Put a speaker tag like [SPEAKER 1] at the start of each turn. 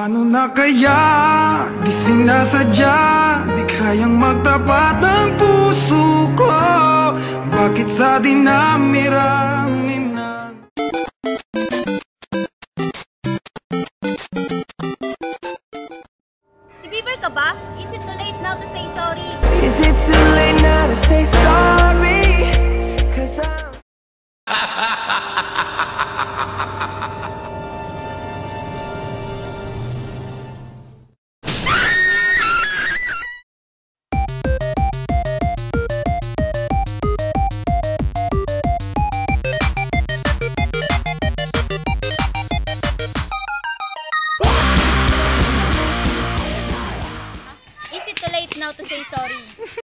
[SPEAKER 1] Paano na kaya? Di sinasadya, di kayang magtapat ng puso ko. Bakit sa dinami-rami na?
[SPEAKER 2] Si Bieber ka ba? Is it too late now to say sorry?
[SPEAKER 3] Is it too late now to say sorry? 'Cause I'm
[SPEAKER 2] Is it too late now to say sorry?